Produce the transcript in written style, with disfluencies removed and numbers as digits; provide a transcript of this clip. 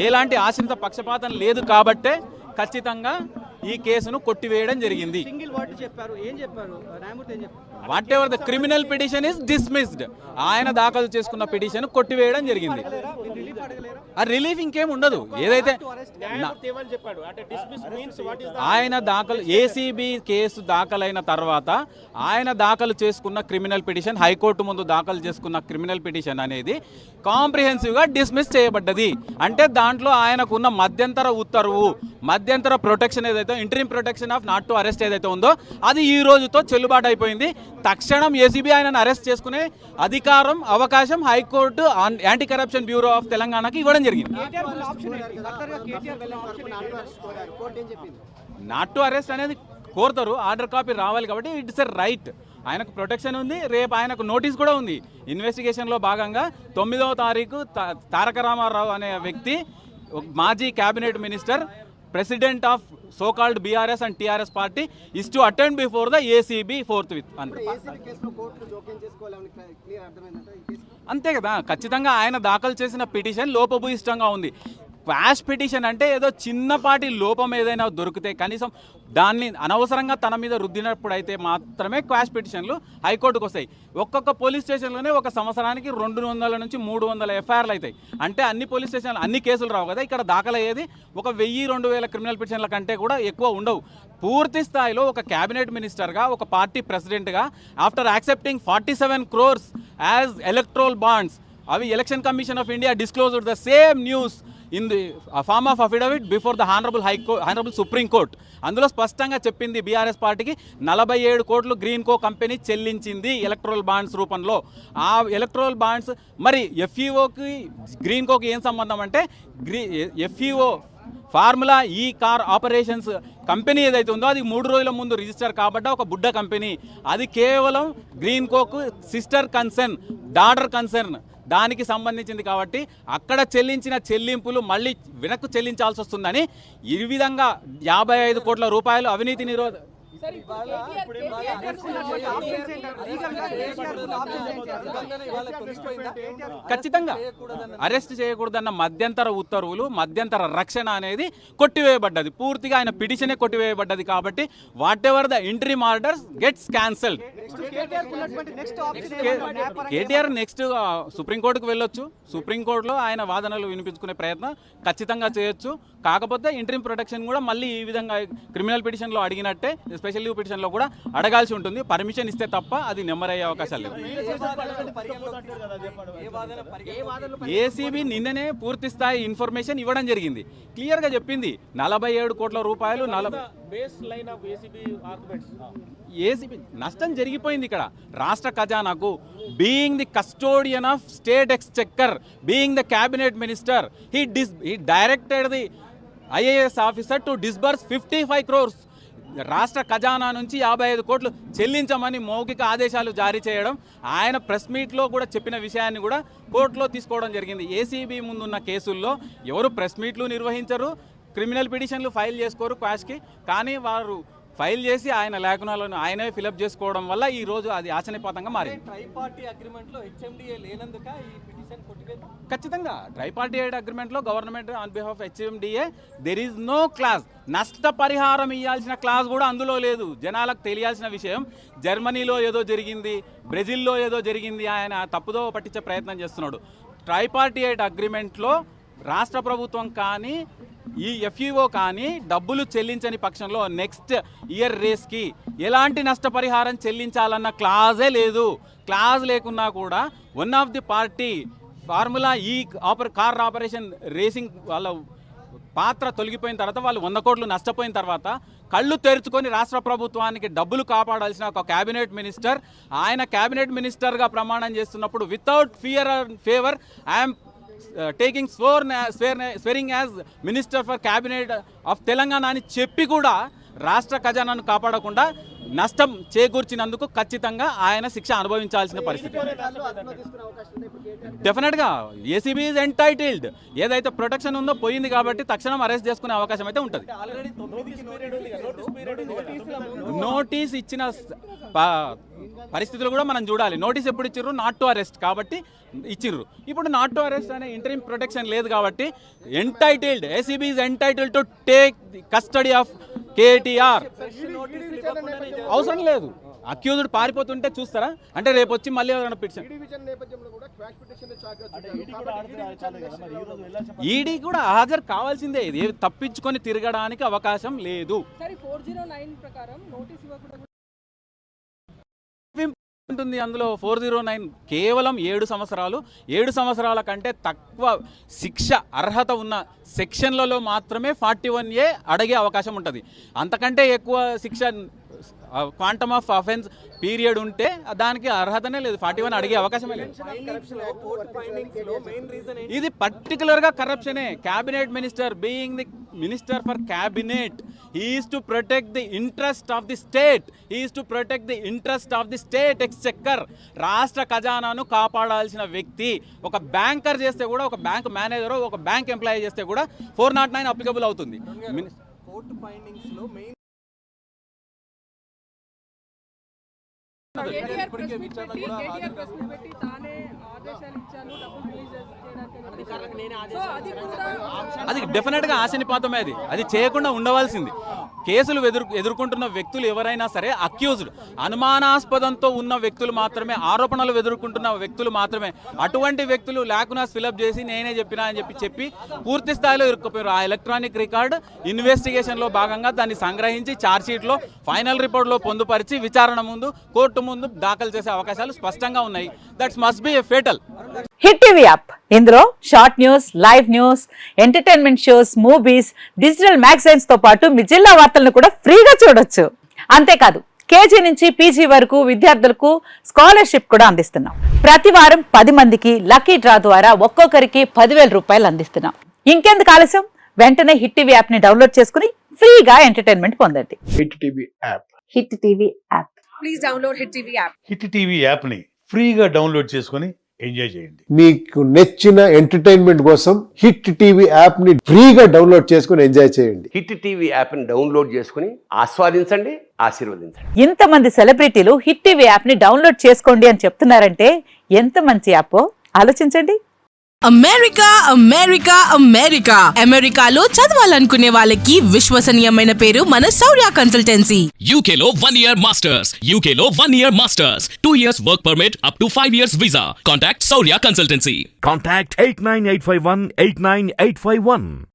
ఎలాంటి ఆశ్రిత పక్షపాతం లేదు కాబట్టే ఖచ్చితంగా ఈ కేసును కొట్టివేయడం జరిగింది. What ever the criminal petition is dismissed. ఆయన దాఖలు చేసుకున్న పిటిషన్ కొట్టివేయడం జరిగింది. ఆ రిలీఫ్ ఇంకేం ఉండదు. ఏదైతే ఆయన దాఖలు ఏసీబీ కేసు దాఖలైన తర్వాత ఆయన దాఖలు చేసుకున్న క్రిమినల్ పిటిషన్, హైకోర్టు ముందు దాఖలు చేసుకున్న క్రిమినల్ పిటిషన్ అనేది కాంప్రిహెన్సివ్గా డిస్మిస్ చేయబడ్డది. అంటే దాంట్లో ఆయనకున్న మధ్యంతర ఉత్తర్వు, మధ్యంతర ప్రొటెక్షన్ ఏదైతే interim protection of not to arrest ఏదైతే ఉందో అది ఈ రోజుతో చెల్లుబాటు అయిపోయింది. తక్షణం ఏసీబీ ఆయనను అరెస్ట్ చేసుకునే అధికారం, అవకాశం high court anti corruption bureau of తెలంగాణకి ఇవ్వడం జరిగింది. నాట్ టు అరెస్ట్ అనేది కోరుతారు, ఆర్డర్ కాపీ రావాలి కాబట్టి ఇట్స్ ఎ రైట్. ఆయనకు ప్రొటెక్షన్ ఉంది. రేపు ఆయనకు నోటీస్ కూడా ఉంది. ఇన్వెస్టిగేషన్లో భాగంగా 9వ తారీఖు తారక రామారావు అనే వ్యక్తి, మాజీ cabinet minister, president of so called BRS and TRS party is to attend before the ACB forthwith. అంతే కదా. ఖచ్చితంగా ఆయన దాఖలు చేసిన పిటిషన్ లోపభూయిష్టంగా ఉంది. క్వాష్ పిటిషన్ అంటే ఏదో చిన్నపాటి లోపం ఏదైనా దొరికితే కనీసం దాన్ని అనవసరంగా తన మీద రుద్దినప్పుడు అయితే మాత్రమే క్వాష్ పిటిషన్లు హైకోర్టుకు వస్తాయి. ఒక్కొక్క పోలీస్ స్టేషన్లోనే ఒక సంవత్సరానికి 200 నుంచి 300 ఎఫ్ఐఆర్లు అవుతాయి. అంటే అన్ని పోలీస్ స్టేషన్లు అన్ని కేసులు రావు కదా. ఇక్కడ దాఖలయ్యేది ఒక 1000-2000 క్రిమినల్ పిటిషన్ల కంటే కూడా ఎక్కువ ఉండవు. పూర్తి స్థాయిలో ఒక క్యాబినెట్ మినిస్టర్గా, ఒక పార్టీ ప్రెసిడెంట్గా, after accepting 47 crores as electoral bonds, అవి Election Commission of India disclosed the same news in the form of affidavit before the honourable Supreme Court. అందులో స్పష్టంగా చెప్పింది బీఆర్ఎస్ పార్టీకి 47 కోట్లు గ్రీన్ కో కంపెనీ చెల్లించింది ఎలక్ట్రల్ బాండ్స్ రూపంలో. ఆ ఎలక్ట్రల్ బాండ్స్ మరి ఎఫ్ఈఓకి గ్రీన్ కోకి ఏం సంబంధం అంటే, ఎఫ్ఈఓ ఫార్ములా ఈ కార్ ఆపరేషన్స్ కంపెనీ ఏదైతే ఉందో అది 3 రోజుల ముందు రిజిస్టర్ కాబట్ట ఒక బుడ్డ కంపెనీ. అది కేవలం green Coke sister concern, daughter concern, దానికి సంబంధించింది కాబట్టి అక్కడ చెల్లించిన చెల్లింపులు మళ్ళీ వెనక్కు చెల్లించాల్సి వస్తుందని ఈ విధంగా 55 కోట్ల రూపాయలు అవినీతి నిరోధ ఖచ్చితంగా అరెస్ట్ చేయకూడదన్న మధ్యంతర ఉత్తర్వులు, మధ్యంతర రక్షణ అనేది కొట్టివేయబడ్డది. పూర్తిగా ఆయన పిటిషనే కొట్టివేయబడ్డది. కాబట్టి what ever the interim orders gets cancelled. KTR next సుప్రీంకోర్టుకు వెళ్ళొచ్చు. సుప్రీంకోర్టులో ఆయన వాదనలు వినిపించుకునే ప్రయత్నం ఖచ్చితంగా చేయొచ్చు. కాకపోతే ఇంటరిమ్ ప్రొటెక్షన్ కూడా మళ్ళీ ఈ విధంగా క్రిమినల్ పిటిషన్లో అడిగినట్టే స్పెషల్ లీవ్ పిటిషన్లో కూడా అడగాల్సి ఉంటుంది. పర్మిషన్ ఇస్తే తప్ప అది నెమ్మరయ్యే అవకాశాలు లేవు. ఏసీబీ నిన్ననే పూర్తి స్థాయి ఇన్ఫర్మేషన్ ఇవ్వడం జరిగింది. క్లియర్గా చెప్పింది 47 కోట్ల రూపాయలు ఏసీబీ నష్టం జరిగిపోయింది. ఇక్కడ రాష్ట్ర ఖజానాకు being the custodian of state exchequer, being the cabinet minister, he directed the IAS officer to disburse 55 crores. రాష్ట్ర ఖజానా నుంచి 55 కోట్లు చెల్లించమని మౌఖిక ఆదేశాలు జారీ చేయడం, ఆయన ప్రెస్ మీట్లో కూడా చెప్పిన విషయాన్ని కూడా కోర్టులో తీసుకోవడం జరిగింది. ఏసీబీ ముందున్న కేసుల్లో ఎవరు ప్రెస్ మీట్లు నిర్వహించరు, క్రిమినల్ పిటిషన్లు ఫైల్ చేసుకోరు క్వాష్కి. కానీ వారు ఫైల్ చేసి ఆయన లేఖనాలను ఆయనే ఫిలప్ చేసుకోవడం వల్ల ఈ రోజు అది ఆచరణీయపాతంగా మారింది. ఖచ్చితంగా ట్రైపార్టీ అగ్రిమెంట్లో government on behalf of HMDA there is no clause. నష్టపరిహారం ఇవ్వాల్సిన క్లాజ్ కూడా అందులో లేదు. జనాలకు తెలియాల్సిన విషయం, జర్మనీలో ఏదో జరిగింది, బ్రెజిల్లో ఏదో జరిగింది, ఆయన తప్పుదో పట్టించే ప్రయత్నం చేస్తున్నాడు. ట్రైపార్టీ అగ్రిమెంట్లో రాష్ట్ర ప్రభుత్వం కానీ ఈ ఎఫ్ఈఓ కానీ డబ్బులు చెల్లించని పక్షంలో నెక్స్ట్ ఇయర్ రేస్కి ఎలాంటి నష్టపరిహారం చెల్లించాలన్న క్లాజే లేదు. క్లాజ్ లేకున్నా కూడా one of the party formula ఈ కార్ ఆపరేషన్ రేసింగ్ వాళ్ళ పాత్ర తొలగిపోయిన తర్వాత, వాళ్ళు 100 కోట్లు నష్టపోయిన తర్వాత కళ్ళు తెరుచుకొని రాష్ట్ర ప్రభుత్వానికి డబ్బులు కాపాడాల్సిన ఒక క్యాబినెట్ మినిస్టర్, ఆయన క్యాబినెట్ మినిస్టర్గా ప్రమాణం చేస్తున్నప్పుడు without fear or favour I'm taking swearing as minister for cabinet of Telangana అని చెప్పి కూడా రాష్ట్ర ఖజానాను కాపాడకుండా నష్టం చేకూర్చినందుకు ఖచ్చితంగా ఆయన శిక్ష అనుభవించాల్సిన పరిస్థితి. డెఫినెట్గా ఏసీబీ ఈజ్ ఎంటైటిల్డ్. ఏదైతే ప్రొటెక్షన్ ఉందో పోయింది కాబట్టి తక్షణం అరెస్ట్ చేసుకునే అవకాశం అయితే ఉంటుంది. నోటీస్ ఇచ్చిన పరిస్థితులు కూడా మనం చూడాలి. నోటీస్ ఎప్పుడు ఇచ్చిర్రు? నాట్ టు అరెస్ట్ కాబట్టి ఇచ్చిర్రు. ఇప్పుడు నాట్ టు అరెస్ట్ అనే ఇంటరిమ్ ప్రొటెక్షన్ లేదు కాబట్టి entitled, ACB is entitled to take the custody of KTR. అవసరం లేదు. అక్యూజ్డ్ పారిపోతుంటే చూస్తారా? అంటే రేపు వచ్చి మళ్ళీ ఎవరైనా పిటిషన్ ఈడీ కూడా హాజరు కావాల్సిందే. ఇది తప్పించుకొని తిరగడానికి అవకాశం లేదు. ఉంటుంది అందులో 409 కేవలం 7 సంవత్సరాలు. 7 సంవత్సరాల కంటే తక్కువ శిక్ష అర్హత ఉన్న సెక్షన్లలో మాత్రమే 41A అడిగే అవకాశం ఉంటుంది. అంతకంటే ఎక్కువ శిక్ష క్వాంటమ్ ఆఫ్ అఫెన్స్ పీరియడ్ ఉంటే దానికి అర్హతనే లేదు. 41 అడిగే అవకాశమే లేదు. ఇది పర్టికులర్గా కరప్షనే. Cabinet minister being the minister for cabinet, he is to protect the interest of the state, he is to protect the interest of the state exchequer. రాష్ట్ర ఖజానాను కాపాడాల్సిన వ్యక్తి. ఒక బ్యాంకర్ చేస్తే కూడా, ఒక బ్యాంక్ మేనేజర్, ఒక బ్యాంక్ ఎంప్లాయీ చేస్తే కూడా 409 అప్లికబుల్ అవుతుంది. కోర్టు ఫైండింగ్స్ లో మెయిన్ అది డెఫినెట్గా ఆశనిపాతమే. అది చేయకుండా ఉండవలసింది. కేసులు ఎదుర్కొంటున్న వ్యక్తులు ఎవరైనా సరే అక్యూజ్డ్, అనుమానాస్పదంతో ఉన్న వ్యక్తులు మాత్రమే, ఆరోపణలు ఎదుర్కొంటున్న వ్యక్తులు మాత్రమే. అటువంటి వ్యక్తులు లాకునాస్ ఫిలప్ చేసి నేనే చెప్పినా అని చెప్పి పూర్తి స్థాయిలో ఇరుక్కుపోయారు. ఆ ఎలక్ట్రానిక్ రికార్డ్ ఇన్వెస్టిగేషన్లో భాగంగా దాన్ని సంగ్రహించి ఛార్జ్షీట్లో ఫైనల్ రిపోర్ట్లో పొందుపరిచి విచారణ ముందు కోర్టు ముందు దాఖలు చేసే అవకాశాలు స్పష్టంగా ఉన్నాయి. That's must be a fatal. Hit TV app, ఇందులో short news, live news, entertainment shows, movies, digital magazines తో పాటు మీ జిల్లా వార్తలను కూడా ఫ్రీగా చూడొచ్చు. అంతేకాదు కేజీ నుంచి పీజీ వరకు విద్యార్థులకు స్కాలర్షిప్ కూడా అందిస్తున్నాం. ప్రతి వారం 10 మందికి లక్కీ డ్రా ద్వారా ఒక్కొక్కరికి 10,000 రూపాయలు అందిస్తున్నాం. ఇంకెందుకు ఆలస్యం? వెంటనే హిట్ టీవీ యాప్ ని డౌన్లోడ్ చేసుకుని ఫ్రీగా ఎంటర్టైన్మెంట్ పొందండి. Hit TV app. Hit TV app. Please download hit TV app. Hit TV app ని ఫ్రీగా డౌన్లోడ్ చేసుకొని ఎంజాయ్ చేయండి. మీకు నచ్చిన ఎంటర్టైన్మెంట్ కోసం హిట్ టీవీ యాప్ ని ఫ్రీగా డౌన్లోడ్ చేసుకొని ఎంజాయ్ చేయండి. హిట్ టీవీ యాప్ ని డౌన్లోడ్ చేసుకుని ఆస్వాదించండి, ఆశీర్వదించండి. ఇంతమంది సెలబ్రిటీలు హిట్ టీవీ యాప్ ని డౌన్లోడ్ చేసుకోండి అని చెప్తున్నారంటే ఎంత మంచి యాప్ ఆలోచించండి. అమెరికా అమెరికా అమెరికా అమెరికాలో చదవాలనుకునే వాళ్ళకి విశ్వసనీయమైన పేరు మన శౌర్య కన్సల్టెన్సీ. UK లో 1 year masters, UK లో 1 year masters, 2 years work permit up to 5 years visa. Contact Saurya Consultancy. Contact 89851 89851.